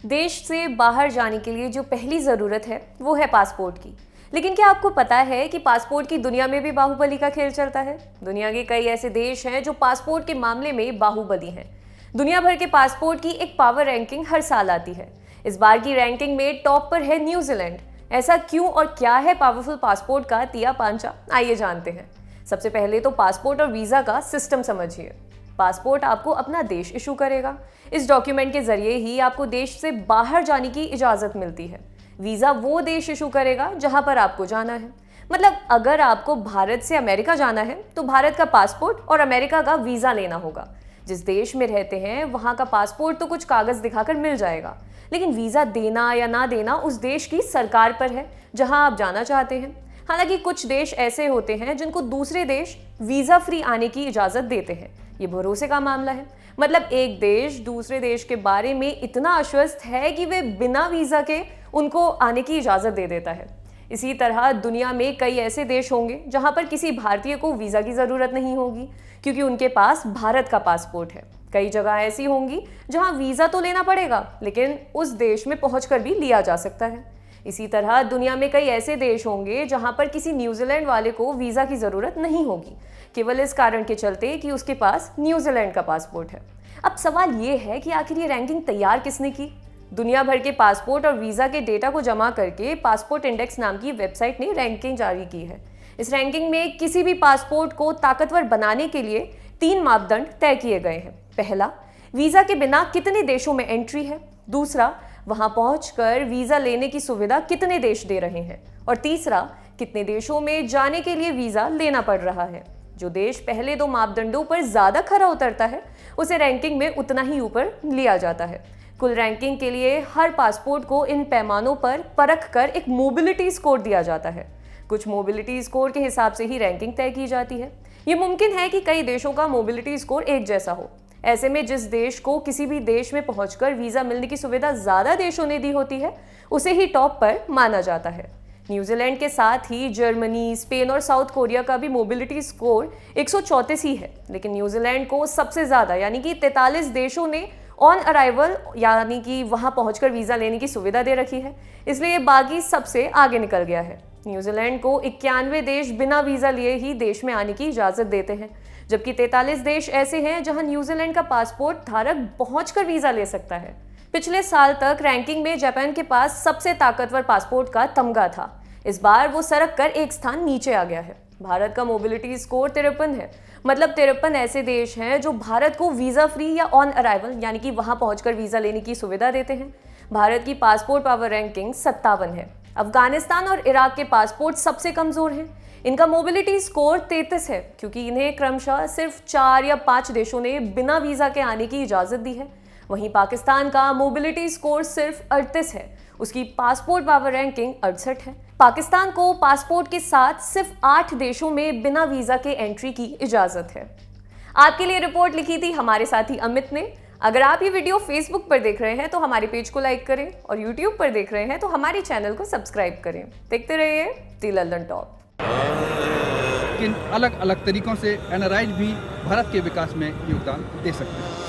देश से बाहर जाने के लिए जो पहली ज़रूरत है वो है पासपोर्ट की। लेकिन क्या आपको पता है कि पासपोर्ट की दुनिया में भी बाहुबली का खेल चलता है? दुनिया के कई ऐसे देश हैं जो पासपोर्ट के मामले में बाहुबली हैं। दुनिया भर के पासपोर्ट की एक पावर रैंकिंग हर साल आती है। इस बार की रैंकिंग में टॉप पर है न्यूजीलैंड। ऐसा क्यों और क्या है पावरफुल पासपोर्ट का तिया पांचा, आइए जानते हैं। सबसे पहले तो पासपोर्ट और वीज़ा का सिस्टम समझिए। पासपोर्ट आपको अपना देश इशू करेगा। इस डॉक्यूमेंट के जरिए ही आपको देश से बाहर जाने की इजाज़त मिलती है। वीज़ा वो देश इशू करेगा जहां पर आपको जाना है। मतलब अगर आपको भारत से अमेरिका जाना है तो भारत का पासपोर्ट और अमेरिका का वीज़ा लेना होगा। जिस देश में रहते हैं वहां का पासपोर्ट तो कुछ कागज़ दिखाकर मिल जाएगा, लेकिन वीज़ा देना या ना देना उस देश की सरकार पर है जहां आप जाना चाहते हैं। हालांकि कुछ देश ऐसे होते हैं जिनको दूसरे देश वीज़ा फ्री आने की इजाज़त देते हैं। ये भरोसे का मामला है। मतलब एक देश दूसरे देश के बारे में इतना आश्वस्त है कि वे बिना वीज़ा के उनको आने की इजाज़त दे देता है। इसी तरह दुनिया में कई ऐसे देश होंगे जहां पर किसी भारतीय को वीज़ा की ज़रूरत नहीं होगी, क्योंकि उनके पास भारत का पासपोर्ट है। कई जगह ऐसी होंगी जहां वीज़ा तो लेना पड़ेगा, लेकिन उस देश में पहुंचकर भी लिया जा सकता है। इसी तरह दुनिया में कई ऐसे देश होंगे जहां पर किसी न्यूजीलैंड वाले को वीज़ा की ज़रूरत नहीं होगी, केवल इस कारण के चलते कि उसके पास न्यूजीलैंड का पासपोर्ट है। अब सवाल ये है कि आखिर ये रैंकिंग तैयार किसने की? दुनिया भर के पासपोर्ट और वीज़ा के डेटा को जमा करके पासपोर्ट इंडेक्स नाम की वेबसाइट ने रैंकिंग जारी की है। इस रैंकिंग में किसी भी पासपोर्ट को ताकतवर बनाने के लिए 3 मापदंड तय किए गए हैं। पहला, वीज़ा के बिना कितने देशों में एंट्री है। दूसरा, वहां पहुंचकर वीज़ा लेने की सुविधा कितने देश दे रहे हैं। और तीसरा, कितने देशों में जाने के लिए वीज़ा लेना पड़ रहा है। जो देश पहले 2 मापदंडों पर ज़्यादा खरा उतरता है उसे रैंकिंग में उतना ही ऊपर लिया जाता है। कुल रैंकिंग के लिए हर पासपोर्ट को इन पैमानों पर परख कर एक मोबिलिटी स्कोर दिया जाता है। कुछ मोबिलिटी स्कोर के हिसाब से ही रैंकिंग तय की जाती है। ये मुमकिन है कि कई देशों का मोबिलिटी स्कोर एक जैसा हो। ऐसे में जिस देश को किसी भी देश में पहुंचकर वीज़ा मिलने की सुविधा ज़्यादा देशों ने दी होती है उसे ही टॉप पर माना जाता है। न्यूजीलैंड के साथ ही जर्मनी, स्पेन और साउथ कोरिया का भी मोबिलिटी स्कोर 134 ही है, लेकिन न्यूजीलैंड को सबसे ज़्यादा यानी कि 43 देशों ने ऑन अराइवल यानी कि वहां पहुंचकर वीज़ा लेने की सुविधा दे रखी है, इसलिए बाकी सबसे आगे निकल गया है। न्यूजीलैंड को 91 देश बिना वीज़ा लिए ही देश में आने की इजाज़त देते हैं, जबकि 43 देश ऐसे हैं जहां न्यूजीलैंड का पासपोर्ट धारक पहुंचकर वीज़ा ले सकता है। पिछले साल तक रैंकिंग में जापान के पास सबसे ताकतवर पासपोर्ट का तमगा था। इस बार वो सरक कर एक स्थान नीचे आ गया है। भारत का मोबिलिटी स्कोर 53 है। मतलब 53 ऐसे देश हैं जो भारत को वीज़ा फ्री या ऑन अराइवल यानी कि वहां पहुंचकर वीज़ा लेने की सुविधा देते हैं। भारत की पासपोर्ट पावर रैंकिंग 57 है। अफगानिस्तान और इराक के पासपोर्ट सबसे कमज़ोर हैं। इनका मोबिलिटी स्कोर 33 है, क्योंकि इन्हें क्रमशः सिर्फ 4 या 5 देशों ने बिना वीज़ा के आने की इजाज़त दी है। वहीं पाकिस्तान का मोबिलिटी स्कोर सिर्फ 38 है। उसकी पासपोर्ट पावर रैंकिंग 68 है। पाकिस्तान को पासपोर्ट के साथ सिर्फ 8 देशों में बिना वीज़ा के एंट्री की इजाज़त है। आपके लिए रिपोर्ट लिखी थी हमारे साथी अमित ने। अगर आप ये वीडियो फेसबुक पर देख रहे हैं तो हमारे पेज को लाइक करें, और यूट्यूब पर देख रहे हैं तो हमारे चैनल को सब्सक्राइब करें। देखते रहिए दी लंदन टॉप। किन अलग अलग तरीकों से एनआरआई भी भारत के विकास में योगदान दे सकते हैं।